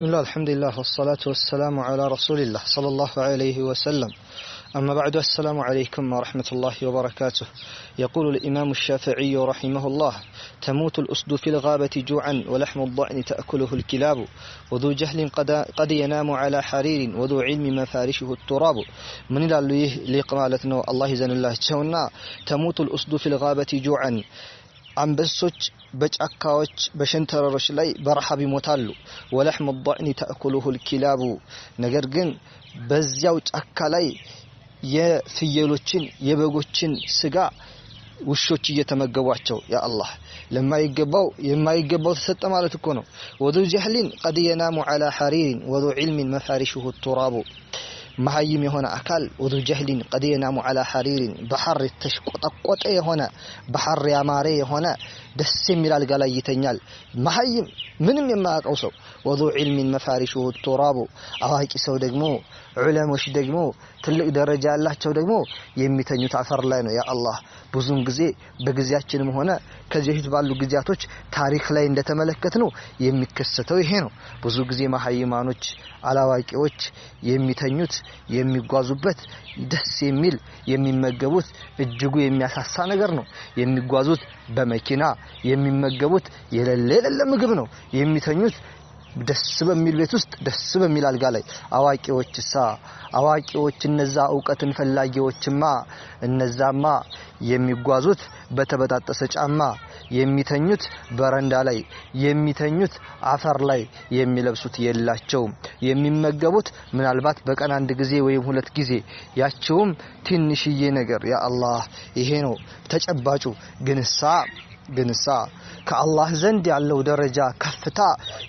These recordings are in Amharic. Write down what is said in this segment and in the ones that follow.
بسم الله الحمد لله والصلاة والسلام على رسول الله صلى الله عليه وسلم. أما بعد، السلام عليكم ورحمة الله وبركاته. يقول الإمام الشافعي رحمه الله: تموت الأسد في الغابة جوعا ولحم الضأن تأكله الكلاب، وذو جهل قد ينام على حرير وذو علم مفارشه التراب. من الله لقمالتنا الله يزن الله تشونا. تموت الأسد في الغابة جوعا، አንበሶች በጫካዎች በሸንተረሮች ላይ በረሃብ ይሞታሉ። ወለህም الضأن تأكله الكلاب፣ ነገር ግን በዚያው ጫካ ላይ የፍየሎችን የበጎችን ስጋ ውሾች እየተመገቧቸው። ያ አላህ ለማይገባው የማይገባው ተሰጠ ማለት እኮ ነው። وذو جهل قد ينام على حرير وذو علم مفارشه التراب። መሐይም የሆነ አካል ወዱ ጀህሊን قد ينام على حرير በሐር ተሽቆጠቆጠ የሆነ በሐር ያማረ የሆነ ደስ የሚል አልጋ ላይ ይተኛል። መሐይም ምንም የማያውቀው ሰው ወዱ علم مفارشه التراب። አዋቂ ሰው ደግሞ ዑለሞች ደግሞ ትልቅ ደረጃ ያላቸው ደግሞ የሚተኙት አፈር ላይ ነው። ያ አላህ ብዙም ጊዜ በጊዜያችንም ሆነ ከዚህ በፊት ባሉ ጊዜያቶች ታሪክ ላይ እንደተመለከትነው የሚከሰተው ይሄ ነው። ብዙ ጊዜ መሐይማኖች አላዋቂዎች የሚተኙት የሚጓዙበት ደስ የሚል የሚመገቡት እጅጉ የሚያሳሳ ነገር ነው። የሚጓዙት በመኪና የሚመገቡት የሌለ ምግብ ነው። የሚተኙት ደስ በሚል ቤት ውስጥ ደስ በሚል አልጋ ላይ። አዋቂዎች እነዛ ዕውቀትን ፈላጊዎችማ እነዛማ የሚጓዙት በተበጣጠሰ ጫማ፣ የሚተኙት በረንዳ ላይ፣ የሚተኙት አፈር ላይ፣ የሚለብሱት የላቸውም። የሚመገቡት ምናልባት በቀን አንድ ጊዜ ወይም ሁለት ጊዜ፣ ያቺውም ትንሽዬ ነገር። ያ አላህ ይሄ ነው ተጨባጩ። ግንሳ ከአላህ ዘንድ ያለው ደረጃ ከፍታ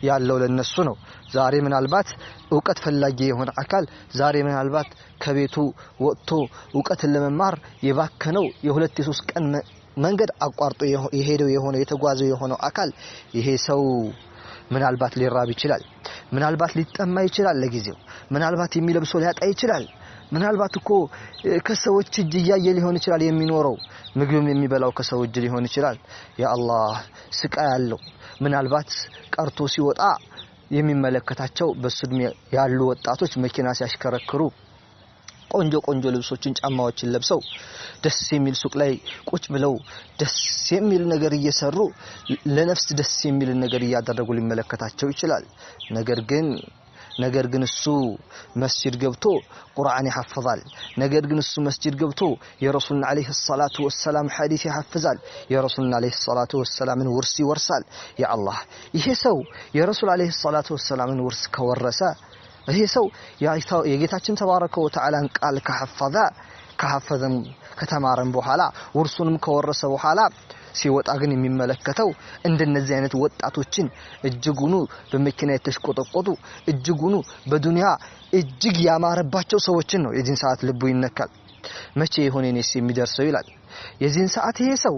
ያለው ለነሱ ነው። ዛሬ ምናልባት ዕውቀት ፈላጊ የሆነ አካል ዛሬ ምናልባት ከቤቱ ወጥቶ ዕውቀትን ለመማር የባከነው የሁለት የሶስት ቀን መንገድ አቋርጦ የሄደው የሆነ የተጓዘው የሆነው አካል ይሄ ሰው ምናልባት ሊራብ ይችላል። ምናልባት ሊጠማ ይችላል። ለጊዜው ምናልባት የሚለብሰው ሊያጣ ይችላል። ምናልባት እኮ ከሰዎች እጅ ያየ ሊሆን ይችላል የሚኖረው። ምግብም የሚበላው ከሰው እጅ ሊሆን ይችላል። ያ አላህ ስቃይ ያለው ምናልባት ቀርቶ ሲወጣ የሚመለከታቸው በስድሜ ያሉ ወጣቶች መኪና ሲያሽከረክሩ ቆንጆ ልብሶችን ጫማዎችን ለብሰው ደስ የሚል ሱቅ ላይ ቁጭ ብለው ደስ የሚል ነገር እየሰሩ ለነፍስ ደስ የሚል ነገር እያደረጉ ሊመለከታቸው ይችላል። ነገር ግን እሱ መስጂድ ገብቶ ቁርአን ይሐፍዛል። ነገር ግን እሱ መስጂድ ገብቶ የረሱልን አለይሂ ሰላቱ ወሰለም ሐዲስ ይሐፍዛል። የረሱልን አለይሂ ሰላቱ ወሰለምን ውርስ ይወርሳል። ያ አላህ ይሄ ሰው የረሱል አለይሂ ሰላቱ ወሰለምን ውርስ ከወረሰ ይሄ ሰው የጌታችን ተባረከ ወተዓላን ቃል ከሐፈዘም ከተማረም በኋላ ውርሱንም ከወረሰ በኋላ ሲወጣ ግን የሚመለከተው እንደነዚህ አይነት ወጣቶችን እጅጉኑ በመኪና የተሽቆጠቆጡ እጅጉኑ በዱንያ እጅግ ያማረባቸው ሰዎችን ነው። የዚህን ሰዓት ልቡ ይነካል። መቼ ይሆን እኔስ የሚደርሰው ይላል። የዚህን ሰዓት ይሄ ሰው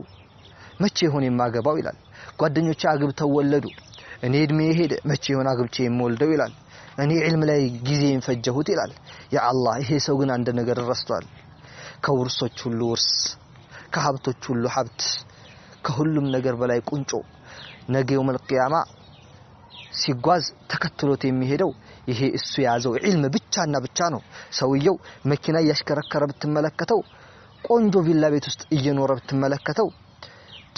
መቼ ይሆን የማገባው ይላል። ጓደኞቼ አግብተው ወለዱ፣ እኔ እድሜ ሄደ፣ መቼ ይሆን አግብቼ የምወልደው ይላል። እኔ ዒልም ላይ ጊዜን ፈጀሁት ይላል። ያ አላህ ይሄ ሰው ግን አንድ ነገር ረስቷል። ከውርሶች ሁሉ ውርስ፣ ከሀብቶች ሁሉ ሀብት፣ ከሁሉም ነገር በላይ ቁንጮ ነገ የውመል ቂያማ ሲጓዝ ተከትሎት የሚሄደው ይሄ እሱ ያዘው ዒልም ብቻና ብቻ ነው። ሰውየው መኪና ያሽከረከረ ብትመለከተው፣ ቆንጆ ቪላ ቤት ውስጥ እየኖረ ብትመለከተው፣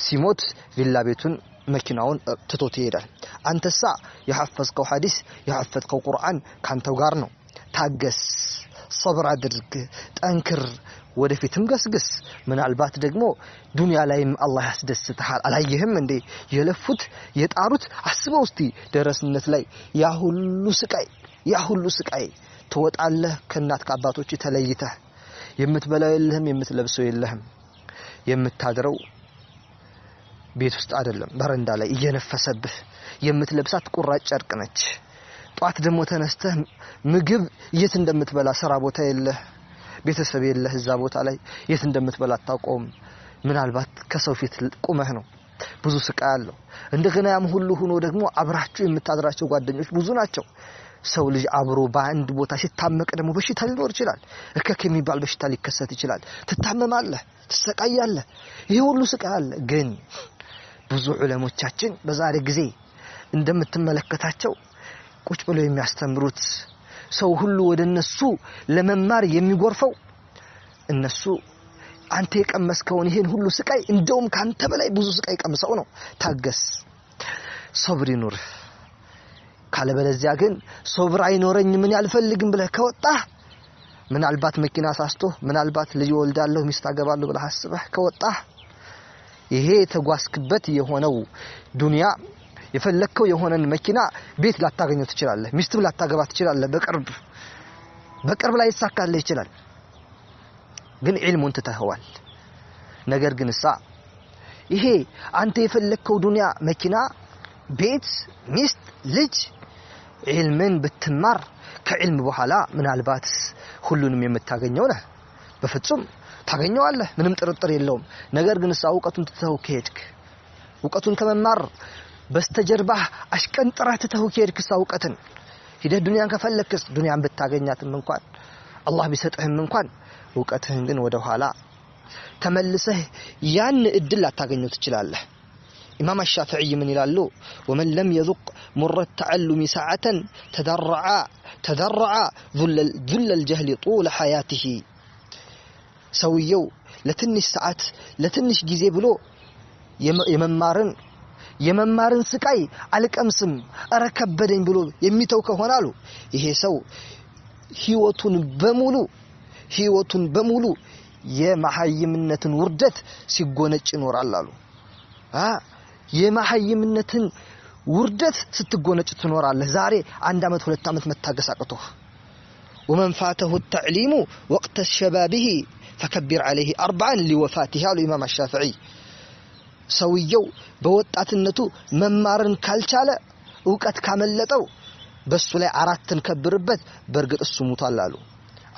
ሲሞት ቪላ ቤቱን መኪናውን ትቶት ይሄዳል። አንተሳ የሐፈዝከው ሐዲስ የሐፈዝከው ቁርአን ካንተው ጋር ነው። ታገስ፣ صبر አድርግ፣ ጠንክር፣ ወደፊትም ገስግስ። ምናልባት ደግሞ ዱንያ ላይም አላህ ያስደስተሃል። አላየህም እንዴ የለፉት የጣሩት? አስበው እስቲ ደረስነት ላይ ያ ሁሉ ስቃይ ትወጣለህ ከእናት ከአባቶች ተለይተህ። የምትበላው የለህም፣ የምትለብሰው የለህም። የምታድረው ቤት ውስጥ አይደለም በረንዳ ላይ እየነፈሰብህ። የምትለብሳት ቁራጭ ጨርቅ ነች። ጧት ደግሞ ተነስተህ ምግብ የት እንደምትበላ ስራ ቦታ የለህ፣ ቤተሰብ የለህ። እዛ ቦታ ላይ የት እንደምትበላ አታውቀውም። ምናልባት ከሰው ፊት ቁመህ ነው። ብዙ ስቃይ አለው። እንደገና ያም ሁሉ ሆኖ ደግሞ አብራችሁ የምታድራቸው ጓደኞች ብዙ ናቸው። ሰው ልጅ አብሮ በአንድ ቦታ ሲታመቅ ደግሞ በሽታ ሊኖር ይችላል። እከክ የሚባል በሽታ ሊከሰት ይችላል። ትታመማለህ፣ ትሰቃያለህ። ይሄ ሁሉ ስቃይ አለ። ግን ብዙ ዑለሞቻችን በዛሬ ጊዜ እንደምትመለከታቸው ቁጭ ብሎ የሚያስተምሩት ሰው ሁሉ ወደነሱ ለመማር የሚጎርፈው እነሱ አንተ የቀመስከውን ይሄን ሁሉ ስቃይ እንደውም ካንተ በላይ ብዙ ስቃይ ቀምሰው ነው ታገስ ሶብር ይኑር ካለበለዚያ ግን ሶብር አይኖረኝ ምን ያልፈልግም ብለህ ከወጣህ ምናልባት መኪና ሳስቶ ምናልባት ልጅ ወልዳለሁ ሚስት አገባለሁ ብለህ አስበህ ከወጣህ ይሄ ተጓስክበት የሆነው ዱንያ የፈለከው የሆነን መኪና ቤት ላታገኘው ትችላለህ ሚስትም ላታገባ ትችላለህ በቅርብ ላይ ይሳካልህ ይችላል ግን ዒልሙን ተተህዋል ነገር ግን ይሄ አንተ የፈለከው ዱንያ መኪና ቤት ሚስት ልጅ ዒልምን ብትማር ከዒልም በኋላ ምናልባት ሁሉንም የምታገኘው ነህ በፍጹም ታገኘዋለህ ምንም ጥርጥር የለውም ነገር ግን እውቀቱን ተተው ከሄድክ እውቀቱን ከመማር በስተጀርባህ አሽቀንጥረህ ተተው ከሄድክ እውቀትን ሂደህ ዱንያን ከፈለክስ ዱንያን ብታገኛትም እንኳን አላህ ቢሰጥህም እንኳን እውቀትህን ግን ወደ ኋላ ተመልሰህ ያን እድል ላታገኘው ትችላለህ ኢማም አሻፊዒ ምን ይላሉ ومن لم يذق مر التعلم ساعة تضرع ذل الجهل طول حياته ሰውየው ለትንሽ ሰዓት ለትንሽ ጊዜ ብሎ የመማርን ስቃይ አልቀምስም አረከበደኝ ብሎ የሚተው ከሆነ አሉ ይሄ ሰው ህይወቱን በሙሉ የመሐይምነትን ውርደት ሲጎነጭ ይኖራል አሉ የመሐይምነትን ውርደት ስትጎነጭ ትኖራለህ ዛሬ 1 አመት 2 አመት መታገስ አቅቶህ ومن فاته التعليم وقت شبابه فكبر عليه 4 لوفاته قال الامام الشافعي ሰውየው በወጣትነቱ መማርን ካልቻለ ዕውቀት ካመለጠው በሱ ላይ 4ን ከብርበት በርግጥ እሱ ሙቷል አሉ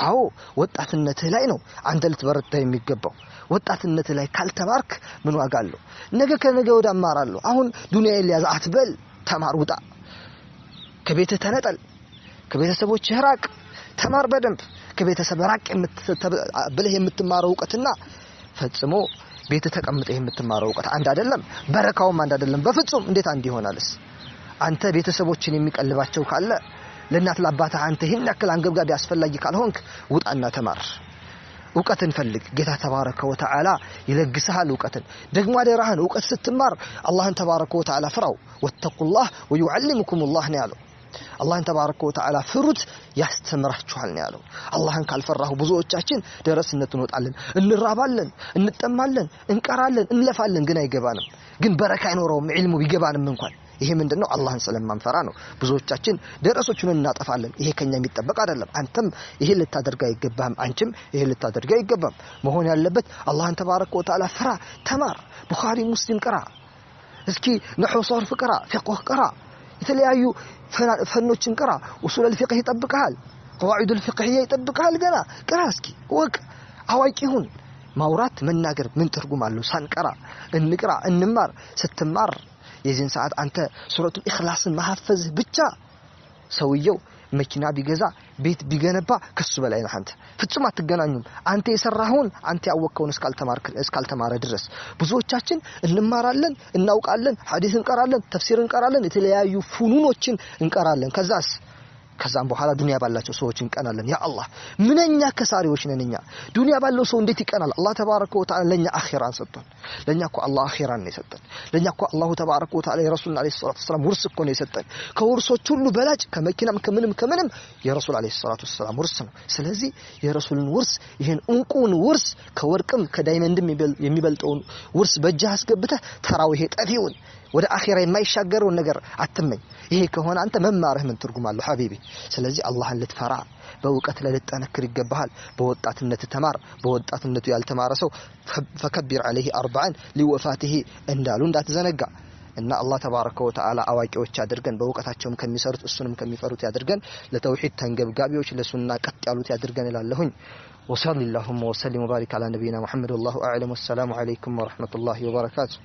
አዎ ወጣትነትህ ላይ ነው አንተ ልትበረታ የሚገባው ወጣትነትህ ላይ ካልተማርክ ምን ዋጋ አለው ነገ ከነገ ወደ አማራለሁ አሁን ዱንያ ይያዝ አትበል ተማር ውጣ ከቤትህ ተነጠል ከቤተሰቦች ራቅ ተማር በደንብ ከቤተሰብ ራቅ ብለህ የምትማረው ዕውቀትና ፈጽሞ ቤት ተቀምጠህ የምትማረው ዕውቀት አንድ አይደለም በረካውም አንድ አይደለም በፍጹም እንዴት አንድ ይሆናልስ አንተ ቤተሰቦችን የሚቀልባቸው ካለ ለእናት ለአባትህ አንተ ይሄን ያክል አንገብጋቢ አስፈላጊ ካልሆንክ ውጣና ተማር ዕውቀትን ፈልግ ጌታ ተባረከ ወተዓላ ይለግስሃል ዕውቀትን ደግሞ አደራህን ዕውቀት ስትማር አላህን ተባረከ ወተዓላ ፍራው ወተቁላህ ወዩዓልሙኩሙላህ ነው ያለው አላህን ተባረከ ወተዓላ ፍሩት ያስተምራችኋል ነው ያለው አላህን ካልፈራሁ ብዙዎቻችን ደረስነቱን ወጣለን እንራባለን እንጠማለን እንቀራለን እንለፋለን ግን አይገባንም ግን በረካ አይኖረውም ዒልሙ ቢገባንም እንኳን ይሄ ምንድነው አላህን ስለማንፈራ ነው ብዙዎቻችን ደረሶቹን እናጠፋለን ይሄ ከኛ የሚጠበቅ አይደለም አንተም ይሄ ልታደርጋ ይገባም አንቺም ይሄ ልታደርጋ ይገባም መሆን ያለበት አላህን ተባረከ ወተዓላ ፍራ ተማር ቡኻሪ ሙስሊም ቀራ እስኪ ነህው ሶርፍ ቀራ ፍቅህ ቀራ የተለያዩ ፈኖችን ቀራ ኡሱል الفقه ይጠብቃል قواعد الفقهيه ይጠብቃል ገና ቀራ እስኪ ወቅ አዋቂሁን ማውራት መናገር ምን ትርጉም አለው ሳንቀራ እንቅራ እንማር ስትማር የዚህን ሰዓት አንተ ሱረቱል ኢኽላስን ማሐፈዝ ብቻ ሰውየው መኪና ቢገዛ ቤት ቢገነባ ከሱ በላይ ነው አንተ ፍጹም አትገናኙም አንተ የሰራኸውን አንተ ያወቀውን እስካልተማረ ድረስ ብዙዎቻችን እንማራለን እናውቃለን ሐዲስ እንቀራለን ተፍሲር እንቀራለን የተለያዩ ፉኑኖችን እንቀራለን ከዛም በኋላ ዱንያ ባላቸው ሰዎች እንቀናለን ያ አላህ ምንኛ ከሳሪዎች ነንኛ ዱንያ ባለው ሰው እንዴት ይቀናል አላህ ተባረከ ወተዓላ ለኛ አኺራን ሰጥቶን ለኛ እኮ አላህ አኺራን ነው የሰጠን ለኛ እኮ አላህ ተባረከ ወተዓላ የረሱል አለይሂ ሰላቱ ወሰለም ውርስ እኮ ነው የሰጠን ከውርሶች ሁሉ በላጭ ከመኪናም ከምንም የረሱል አለይሂ ሰላቱ ወሰለም ውርስ ነው ስለዚህ የረሱልን ውርስ ይሄን እንቁን ውርስ ከወርቅም ከዳይመንድም የሚበልጠውን ውርስ በእጅህ አስገብተህ ተራው ይሄ ጠፊውን ወደ አኺራ የማይሻገረው ነገር አትመኝ ይሄ ከሆነ አንተ መማርህ ምን ትርጉም አለው ሐቢቢ ስለዚህ አላህን ልትፈራ በእውቀት ላይ ልትጠነክር ይገባሃል በወጣትነት ተማር በወጣትነቱ ያልተማረ ሰው ፈከቢር عليه 4 لوفاته እንዳሉ እንዳትዘነጋ እና አላህ ተባረከ ወተዓላ አዋቂዎች ያድርገን በእውቀታቸውም ከሚሰሩት እሱንም ከሚፈሩት ያድርገን ለተውሂድ ተንገብጋቢዎች ለሱና ቀጥ ያሉት ያድርገን እላለሁኝ وصلى اللهم وسلم وبارك على نبينا محمد والله اعلم والسلام عليكم ورحمه الله وبركاته